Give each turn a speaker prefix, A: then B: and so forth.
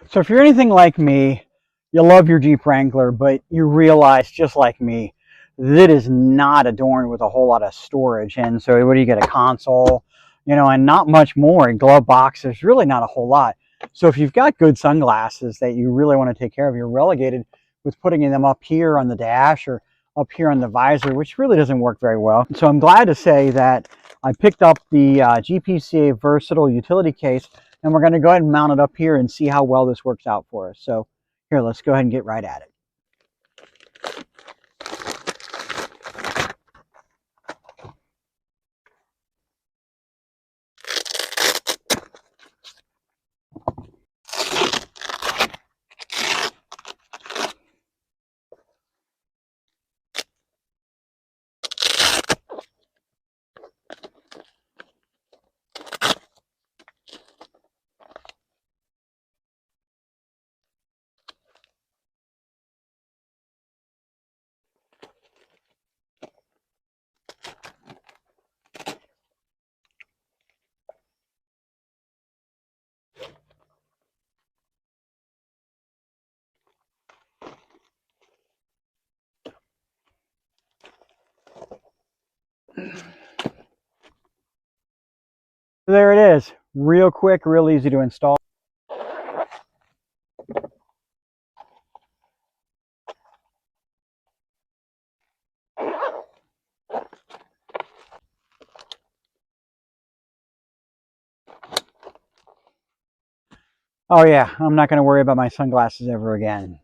A: So if you're anything like me, you love your Jeep Wrangler, but you realize, just like me, that is not adorned with a whole lot of storage. And so what do you get? A console, and not much more. In glove box, there's really not a whole lot. So if you've got good sunglasses that you really want to take care of, you're relegated with putting them up here on the dash or up here on the visor, which really doesn't work very well. So I'm glad to say that I picked up the GPCA Versatile Utility Case, and we're going to go ahead and mount it up here and see how well this works out for us. So here, let's go ahead and get right at it. There it is. Real quick, real easy to install. Oh yeah, I'm not going to worry about my sunglasses ever again.